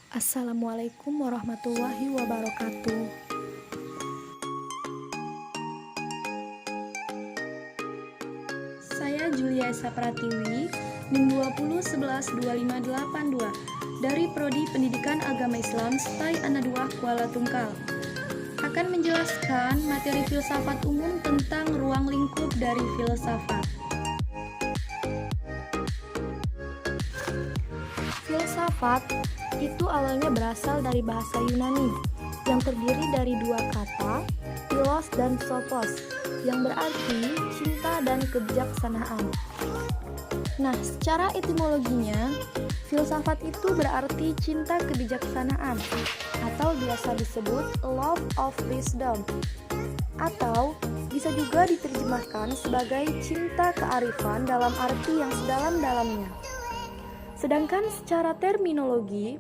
Assalamualaikum warahmatullahi wabarakatuh. Saya Julia Esa Pratiwi, NIM 2011-2582 dari Prodi Pendidikan Agama Islam STAI Anaduah Kuala Tungkal. Akan menjelaskan materi filsafat umum tentang ruang lingkup dari filsafat. Filsafat itu awalnya berasal dari bahasa Yunani yang terdiri dari dua kata, philos dan sophos, yang berarti cinta dan kebijaksanaan. Nah, secara etimologinya, filsafat itu berarti cinta kebijaksanaan atau biasa disebut love of wisdom, atau bisa juga diterjemahkan sebagai cinta kearifan dalam arti yang sedalam-dalamnya. Sedangkan secara terminologi,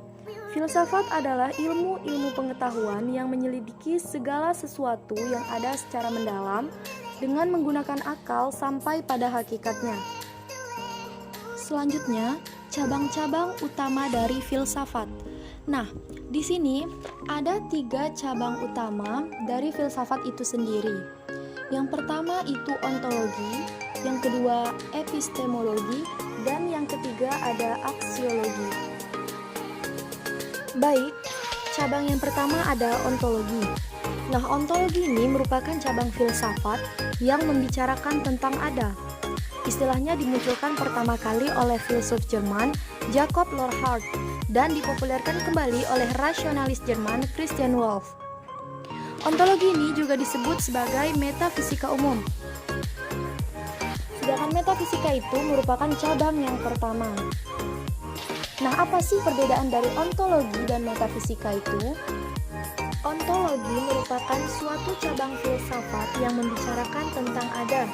filsafat adalah ilmu-ilmu pengetahuan yang menyelidiki segala sesuatu yang ada secara mendalam dengan menggunakan akal sampai pada hakikatnya. Selanjutnya, cabang-cabang utama dari filsafat. Nah, di sini ada 3 cabang utama dari filsafat itu sendiri. Yang pertama itu ontologi, yang kedua epistemologi, dan yang ketiga ada aksiologi. Baik, cabang yang pertama ada ontologi. Nah, ontologi ini merupakan cabang filsafat yang membicarakan tentang ada. Istilahnya dimunculkan pertama kali oleh filsuf Jerman Jakob Lorhart dan dipopulerkan kembali oleh rasionalis Jerman Christian Wolff. Ontologi ini juga disebut sebagai metafisika umum. Sedangkan metafisika itu merupakan cabang yang pertama. Nah, apa sih perbedaan dari ontologi dan metafisika itu? Ontologi merupakan suatu cabang filsafat yang membicarakan tentang ada.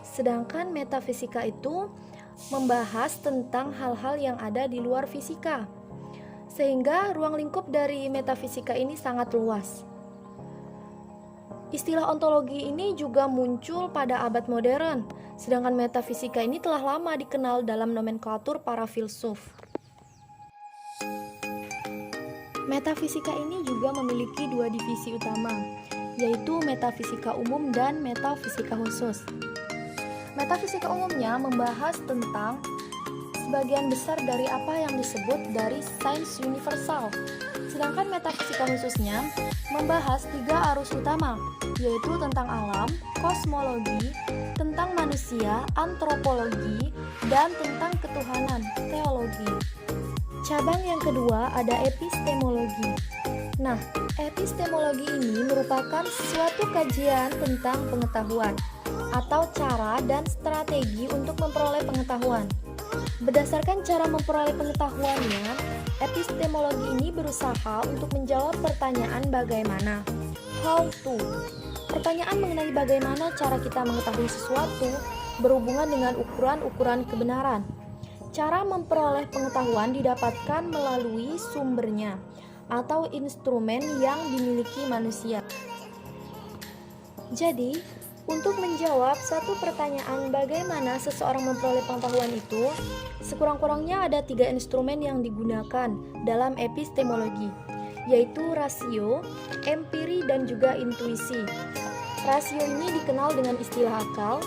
Sedangkan metafisika itu membahas tentang hal-hal yang ada di luar fisika. Sehingga ruang lingkup dari metafisika ini sangat luas. Istilah ontologi ini juga muncul pada abad modern, sedangkan metafisika ini telah lama dikenal dalam nomenklatur para filsuf. Metafisika ini juga memiliki 2 divisi utama, yaitu metafisika umum dan metafisika khusus. Metafisika umumnya membahas tentang sebagian besar dari apa yang disebut dari sains universal. Sedangkan metafisika khususnya membahas 3 arus utama, yaitu tentang alam, kosmologi, tentang manusia, antropologi, dan tentang ketuhanan, teologi. Cabang yang kedua ada epistemologi. Nah, epistemologi ini merupakan suatu kajian tentang pengetahuan atau cara dan strategi untuk memperoleh pengetahuan. Berdasarkan cara memperoleh pengetahuannya, epistemologi ini berusaha untuk menjawab pertanyaan bagaimana, how to. Pertanyaan mengenai bagaimana cara kita mengetahui sesuatu berhubungan dengan ukuran-ukuran kebenaran. Cara memperoleh pengetahuan didapatkan melalui sumbernya atau instrumen yang dimiliki manusia. Jadi, untuk menjawab satu pertanyaan bagaimana seseorang memperoleh pengetahuan itu, sekurang-kurangnya ada 3 instrumen yang digunakan dalam epistemologi, yaitu rasio, empiri, dan juga intuisi. Rasio ini dikenal dengan istilah akal,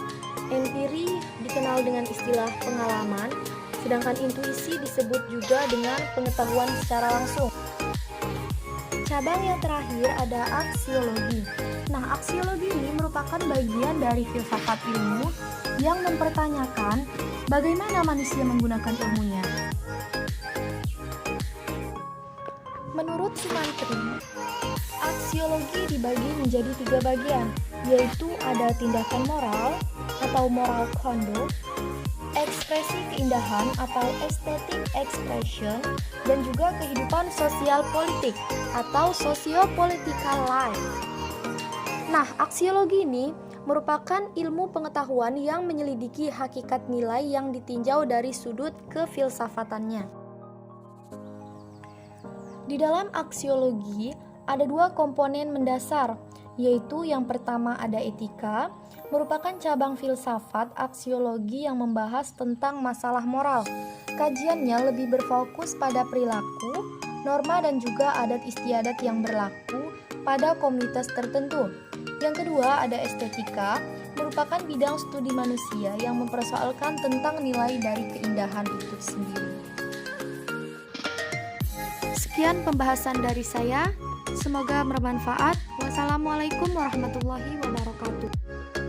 empiri dikenal dengan istilah pengalaman, sedangkan intuisi disebut juga dengan pengetahuan secara langsung. Cabang yang terakhir ada aksiologi. Nah, aksiologi ini merupakan bagian dari filsafat ilmu yang mempertanyakan bagaimana manusia menggunakan ilmunya. Menurut Sumantri, aksiologi dibagi menjadi 3 bagian, yaitu ada tindakan moral atau moral conduct, ekspresi keindahan atau aesthetic expression, dan juga kehidupan sosial politik atau socio-political life. Nah, aksiologi ini merupakan ilmu pengetahuan yang menyelidiki hakikat nilai yang ditinjau dari sudut kefilsafatannya. Di dalam aksiologi ada 2 komponen mendasar, yaitu yang pertama ada etika, merupakan cabang filsafat aksiologi yang membahas tentang masalah moral. Kajiannya lebih berfokus pada perilaku, norma dan juga adat istiadat yang berlaku pada komunitas tertentu. Yang kedua, ada estetika, merupakan bidang studi manusia yang mempersoalkan tentang nilai dari keindahan itu sendiri. Sekian pembahasan dari saya, semoga bermanfaat. Wassalamualaikum warahmatullahi wabarakatuh.